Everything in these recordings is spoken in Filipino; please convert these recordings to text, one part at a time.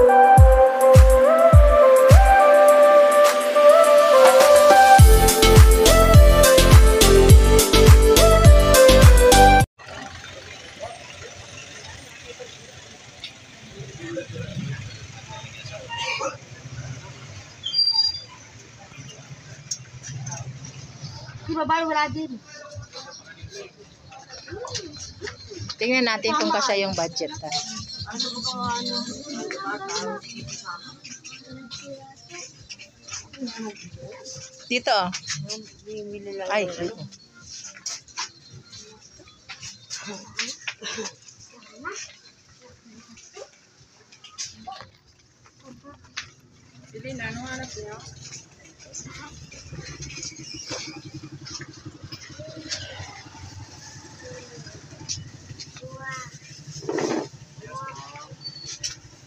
Di babae wala din. Tingnan natin kung kasya yung budget. Ha? Dito. Ay. Hindi na, ano hanap niyo?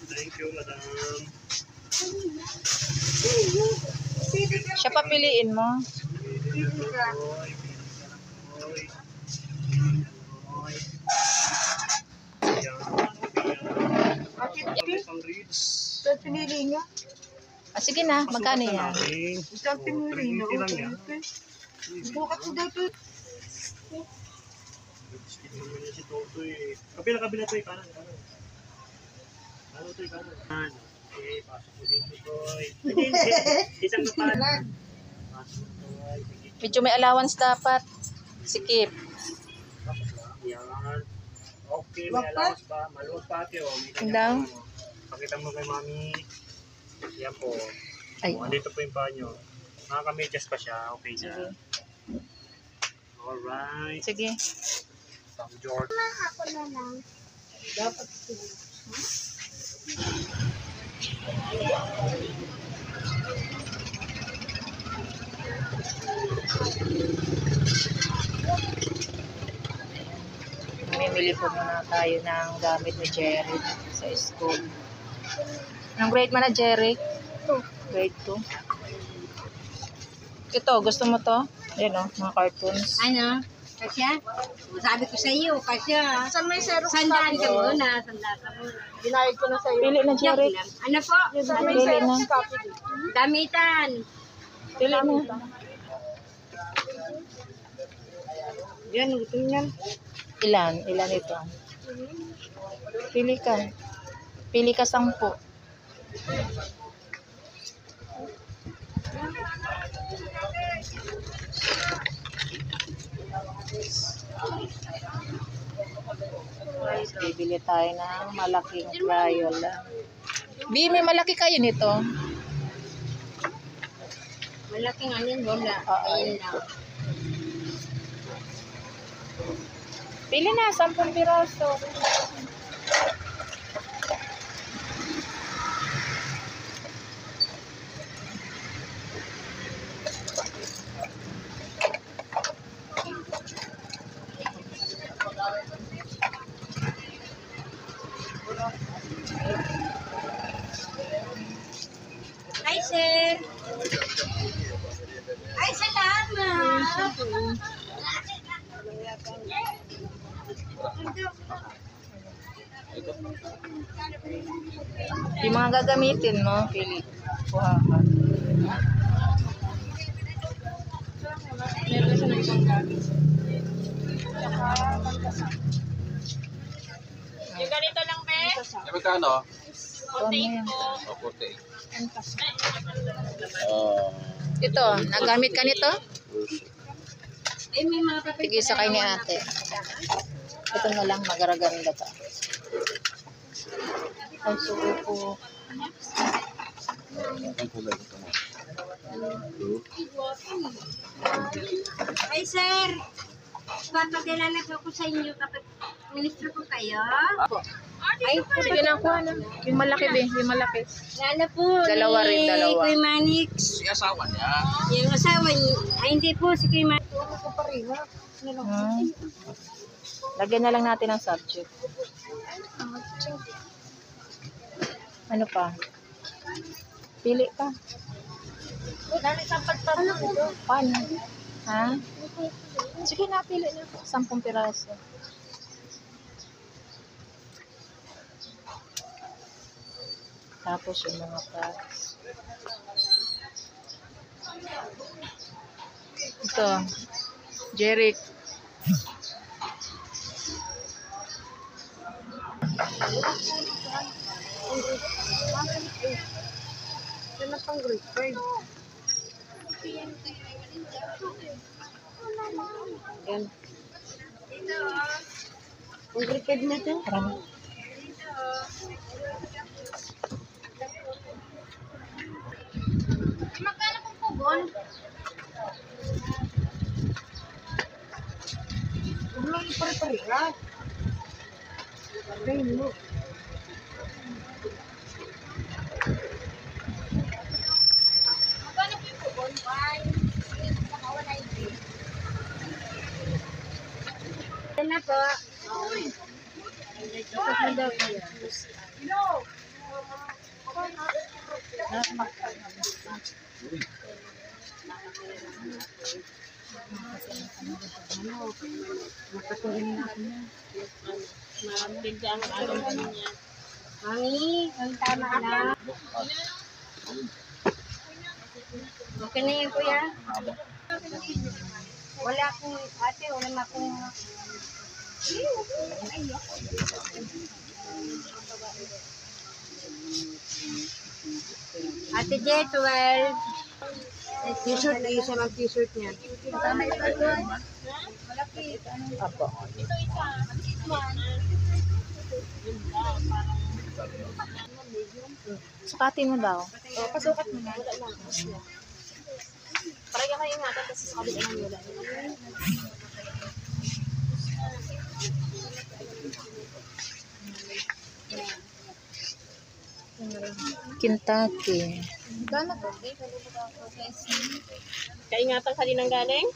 Thank you, madam. Siya papiliin mo. Ito pinili niya. Ah, sige na, magkano yan? Ito pinili niya. Bukat ko daw ito. Kabila ito eh, kanan. Ano ito eh, kanan. Okay, pasok mo dito boy. Isang kapalan. Pasok boy. Medyo may allowance dapat. Sikip. Yan. Okay, may allowance pa. Maluwag pa ate. Daw. Pakita mo kay mami. Yan po. Ay. Andito po yung banyo. Nakaka-medyas pa siya. Okay na. Sige. Alright. Sige. Tom George. Ako na lang. Dapat ito. Mamimili po muna tayo ng gamit ni Jerry sa school. Anong grade mo na, Jerry? Grade 2. Ito, gusto mo to? Ayan o, mga cartoons. Ano? Kasya? Sabi ko sa iyo, kasya. Saan may zero? Sandaan ka muna. Sandaan ka muna. Binayad ko na sa iyo. Pili na, Jerry. Ano po? Saan may zero? Damitan. Pili na. Yan, gusto niyan. Ilan? Ilan ito? Pili ka. Pili ka 10. Guys, bibili tayo ng malaking Crayola. Bi, may malaki kayo nito. Malaking alin, wala. Ayun lang. Pili na, 10 piraso. Hi, sir. Ay, salamat. Yung mga gagamitin mo, pili. Kuha ka. Meron siya ng isang gamit. Yung ganito lang, be? Yung magkano? Ano yan? O, 48. Ito, nagamit ka nito? Eh, may mga papel. Sige, sakay ni ate. Ito na lang, magaraganda ta. Ay, suko po. Ang kulay ito mo. Ay, sir. Papakilala ko sa inyo kapag ministro ko kayo. Ay, Sige na, kuha na. Yung malaki, be. Yung malaki. lala po Dalawa rin, dalawa. Kuya Manix. Si asawa niya. Yung asawa niya. Ay, hindi po si Kuya Manix. Lagyan na lang natin ang subject. Ano pa? Pili ka. Ano po? Paano? Ha? Sige na, pili na. 10 piraso. Tapos yung mga pads. Ito. Jeric. Yan pang grade 5. Yan. Ang grade 5 na ito. Parang Magkano pong kubon? Ulo yung pare-pareha. Ayun mo. Magkano po yung kubon? Yan na po. Isap mo daw po yan. Mami, ang tama na. Okay na yan, kuya. Wala akong, ate, wala na akong... Ate J, 12. T-shirt na isa lang t-shirt niya. Tama ito doon. apo. Sukatin mo daw. Pasukat mo na. Para kayo ingatan kasi sa kabila ng wala. Kentucky. Gano'n to? Kaingatan ka din ang galing?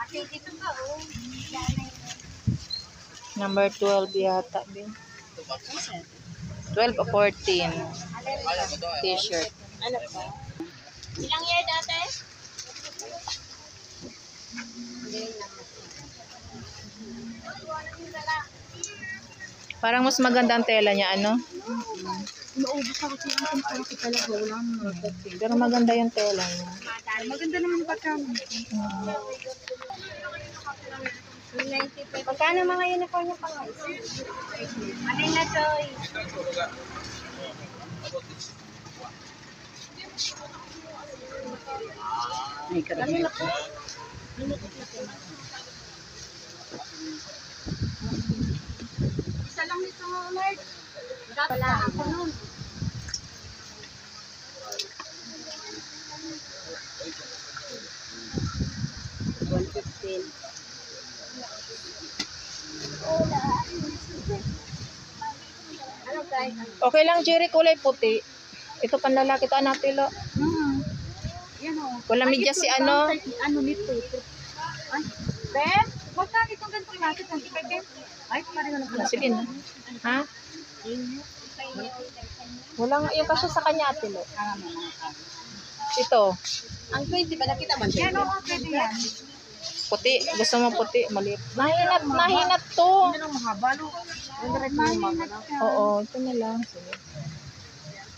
Ate, dito ka, oh. Number 12 yata. 12 o 14. T-shirt. Ano pa? Ilang year dati? Parang mas maganda ang tela niya, ano? Naubos ako sa akin kasi talaga wala mo. Pero maganda yung tela niya. Maganda naman pagkano. Magkano mga uniform niya pa guys? Ano na Choy? May karami. Isa lang nito mga Lord. Wala ako nun. Ano guys? Okay lang, Jerry, kulay puti. Ito panlalaki, ito anak tilo. Yan o. Wala medyas si ano. Ano nito? Ay, Ben? Magkano itong ganitong natin? Ay, parang ano pala. Sige na. Ha? Wala nga yung kasya sa kanya, tilo. Ito, Ang 20 ba nakita man? Yan o, pwede yan. puti. Gusto mo puti, maliit. Nahinat to. Ano nang mahaba, no? Ang direct mo mga. Oo, ito na lang. Sige.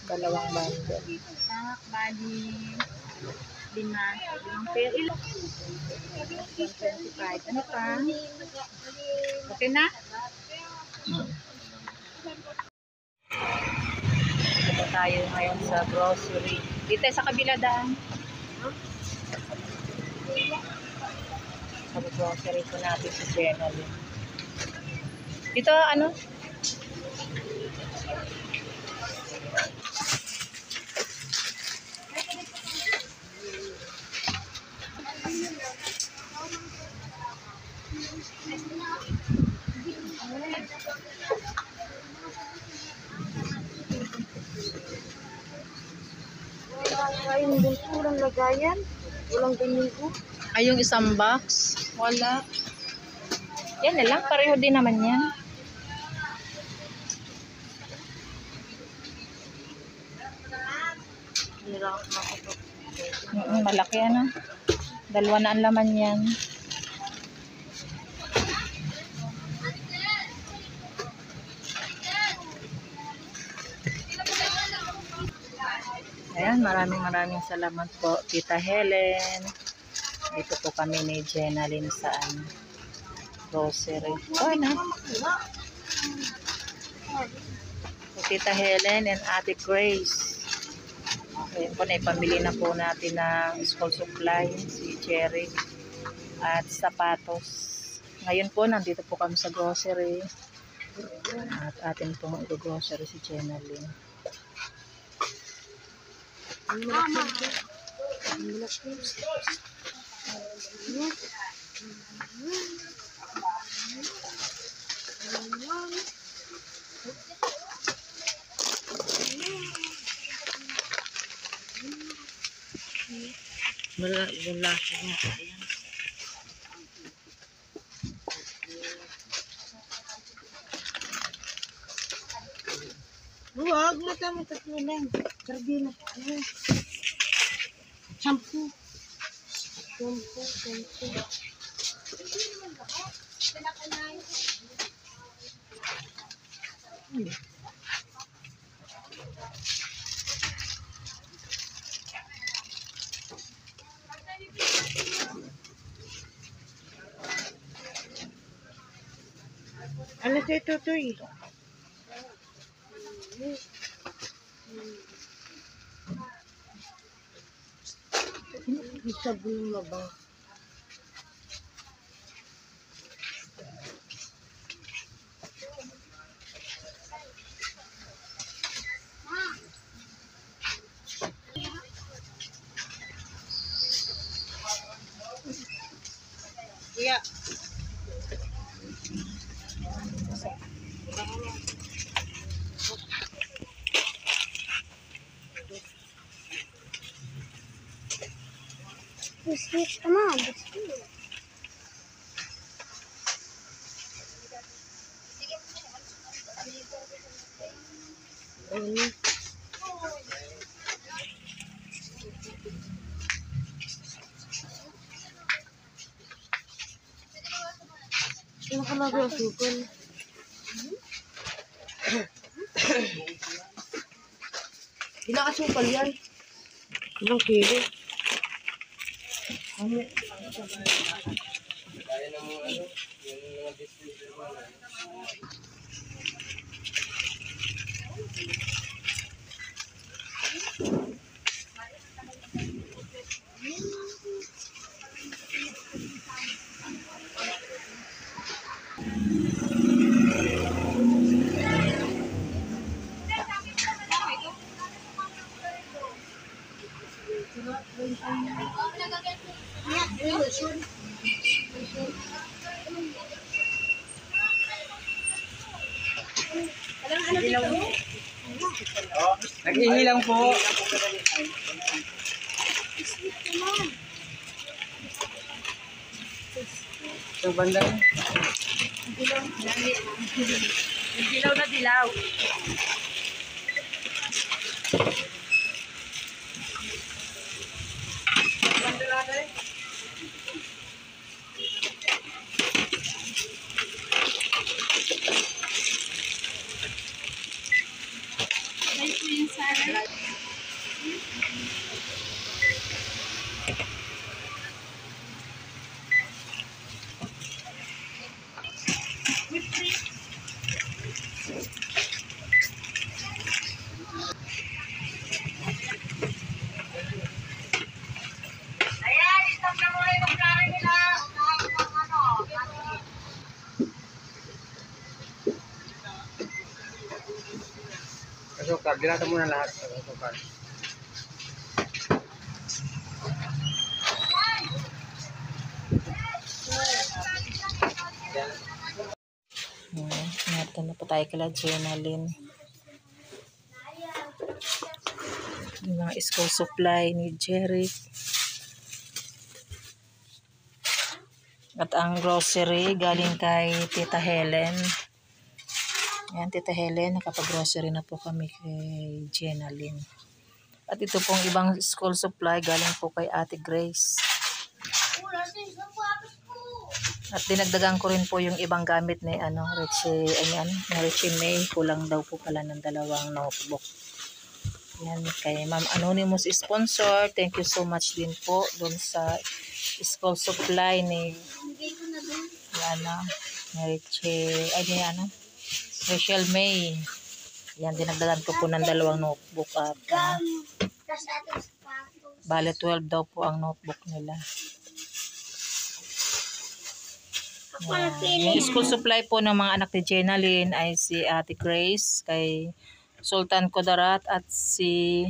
Dalawang bundle. Tamak, bali, 5 pair. Ilang? 25. Ano pa? Okay na? Ito tayo ngayon sa grocery. Dito sa kabila daan. Sa grocery ko natin sa Jenny. Dito ano? Ayun din po, walang lagayan. Walang ganyan po. Ay, yung isang box. Wala. Yan na lang. Pareho din naman yan. Malaki ano. Dalawa na ang laman yan. Ayan, maraming salamat po, Tita Helen. Dito po kami ni Jenalyn sa grocery. Oh, na. So, Tita Helen and Ate Grace. Ayan po, naipamili na po natin ng school supply, si Cherry, at sapatos. Ngayon po, nandito po kami sa grocery. At atin pong i-grocery si Jenalyn. Wala niya. Ayan. Huwag mo kami tatlo lang. Kardina. Shampoo. Ano kayo tutoy? Sabon mo ba? Yeah. Biscuit, come on, biscuit. Ano ka mag-asukal? Ilang asukal yan? Ilang kilo? Nag-ihi lang po. Sa banda. Dilaw na dilaw. Kasukal, dinata muna lahat sa kasukal. Narito na po tayo kala Jenalyn. Yung mga school supply ni Jerry. At ang grocery galing kay Tita Helen. Ayan, Tita Helen, nakapag-grocery na po kami kay Jenalyn. At ito pong ibang school supply galing po kay Ate Grace. At dinagdagan ko rin po yung ibang gamit ni Richie May. Kulang daw po pala ng 2 notebook. Yan, kay Ma'am Anonymous sponsor. Thank you so much din po doon sa school supply ni Rachel May. Yan, dinagdagan ko po ng 2 notebook at bale 12 daw po ang notebook nila. Yan. Yung school supply po ng mga anak ni Jenalyn ay si Ate Grace, kay Sultan Kudarat at si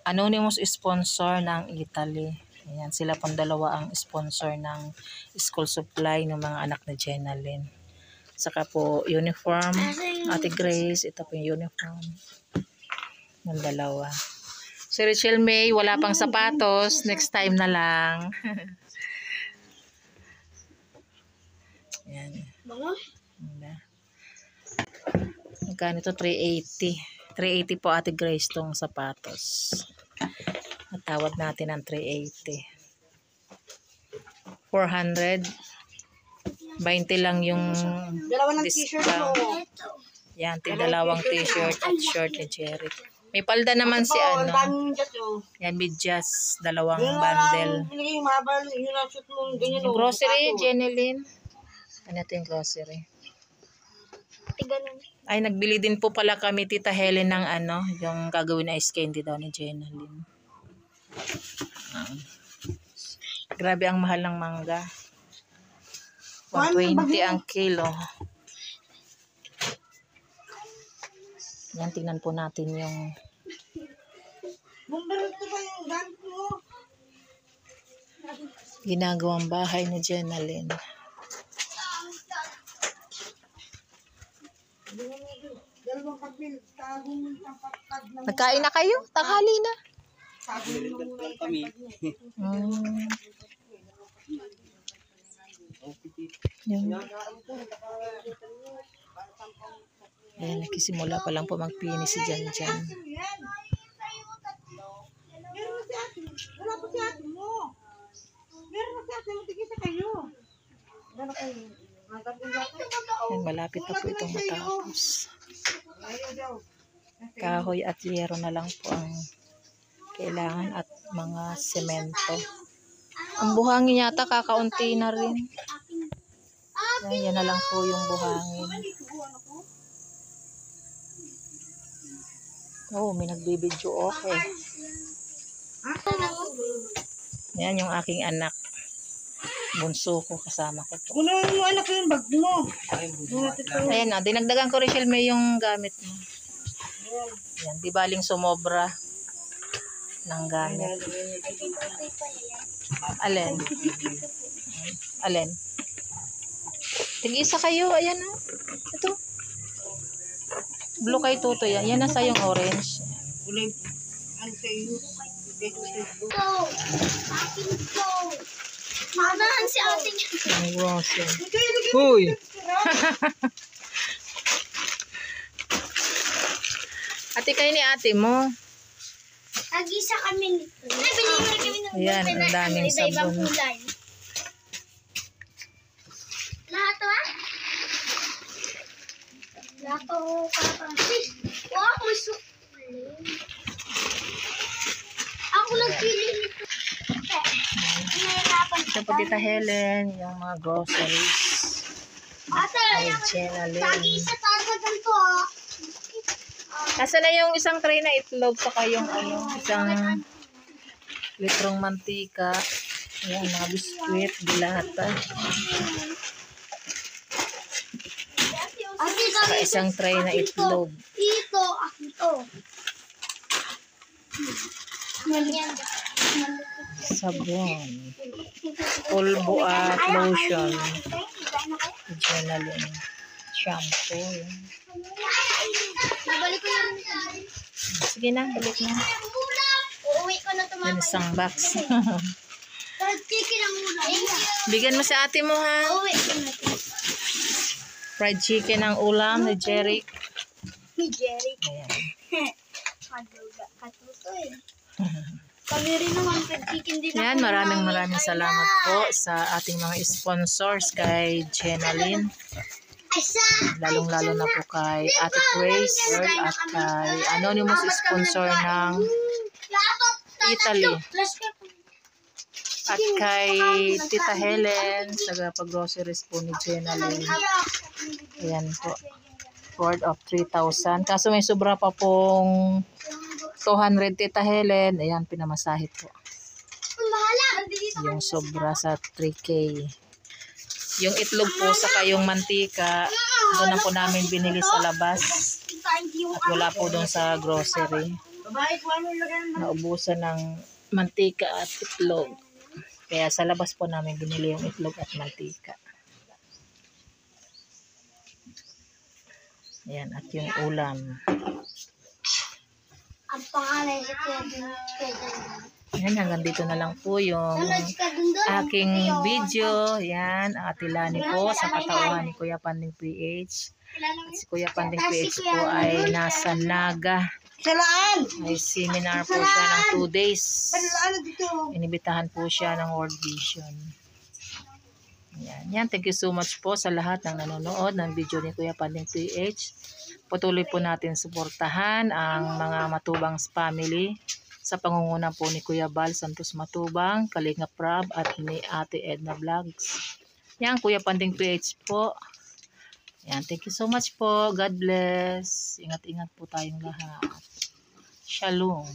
Anonymous sponsor ng Italy. Ayan, sila pong 2 ang sponsor ng school supply ng mga anak ni Jenalyn. Saka po uniform, Ate Grace, ito po yung uniform ng 2. Si Rachel May, wala pang sapatos, next time na lang. Ayan. Magkano ito? 380. 380 po Ate Grace tong sapatos. Natawad natin ang 380. 400. 20 lang yung discount. Yan, 2 t-shirt at short ni Jerry. May palda naman si ano. Yan, medyas. 2 bundle. Yung grocery, Jenilyn. Ano ito yung grocery? Ay, nagbili din po pala kami, Tita Helen, ng ano, yung gagawin na ice candy daw ni Jenalyn. Grabe ang mahal ng mangga. 120 ang kilo. Yan, tingnan po natin yung ginagawang bahay ni Jenalyn. Nagkain na kayo? Tanghali na. Ayan, nagsisimula pa lang po magpini si Jan Jan. Ayan, malapit na po itong matapos. Kahoy at yero na lang po ang kailangan at mga semento. Ang buhangin yata kakaunti na rin. Yan na lang po yung buhangin. Oh, may nagbibidyo. Okay. Yan yung aking anak. Bunso ko, kasama ko po. Kuno mo anak ko yung bag mo. Ayan na, dinagdagan ko Rachel May yung gamit mo. Yan, di baling sumobra ng gamit. Alin? Alin? Tig-isa kayo, ayan na. Ito. Blue kay Toto yan. Yan nasa yung orange. Kulay, ano sa iyo? Go! Akin go! Manahan si ating Ang grosso. Huy! Ate kayo ni ate mo. Nag-isa kami nito. Ay, binigyan kami ng Ayan, ang daming iba-ibang sabon. kulay. Lahat to ah? Lahat to kapatid. Wow, may ako nagpili nito. Nahirapan Ito po Tita Helen, yung mga groceries. Ate, Ay, Jenalyn. nag-isa tayo ganito ah. Nasaan na yung isang tray na itlog saka yung ano, isang litrong mantika. Ayan, mga biskwit, dilata. Ate, Saka isang tray na itlog. Ito, ito. Yan. Sabon. Pulbo at lotion. Jenalyn. Shampoo. Yan. Nabalik ko na rin. Sige na, balik na. Uuwi ko na Yan isang box. Chicken ang ulam. Bigyan mo sa ate mo ha. Uuwi ko na ito. Fried chicken ang ulam ni Jerry. Ni Jerry. Ayan. Katuto eh. Kami rin naman fried chicken din. Yan, maraming salamat po sa ating mga sponsors kay Jenalyn. Asa! lalong-lalo na po kay Ate Grace at kay anonymous sponsor ng Italy. At kay Tita Helen sa pag-groceries po ni Jenna Lynn. Ayan po. Worth of 3,000. Kaso may sobra pa pong 200 Tita Helen. Ayan, pinamasahe po. Yung sobra sa 3K. Yung itlog po sa yung mantika, doon na po namin binili sa labas. At wala po doon sa grocery. Naubusan ng mantika at itlog. Kaya sa labas po namin binili yung itlog at mantika. Ayan, at yung ulam. Ang pangalan sa Ayan, hanggang dito na lang po yung aking video. Ayan, ang Atilani po sa katauhan ni Kuya Panding PH. At si Kuya Panding PH po ay nasa Naga. May seminar po siya ng 2 days. Inibitahan po siya ng World Vision. Ayan. Yan, thank you so much po sa lahat ng nanonood ng video ni Kuya Panding PH. Patuloy po natin suportahan ang mga Matubang's family sa pangunguna po ni Kuya Bal Santos Matubang, Kalinga Prab at ni Ate Edna Vlogs. Yan, Kuya Panding PH po. Yan, thank you so much po. God bless. Ingat-ingat po tayong lahat. Shalom.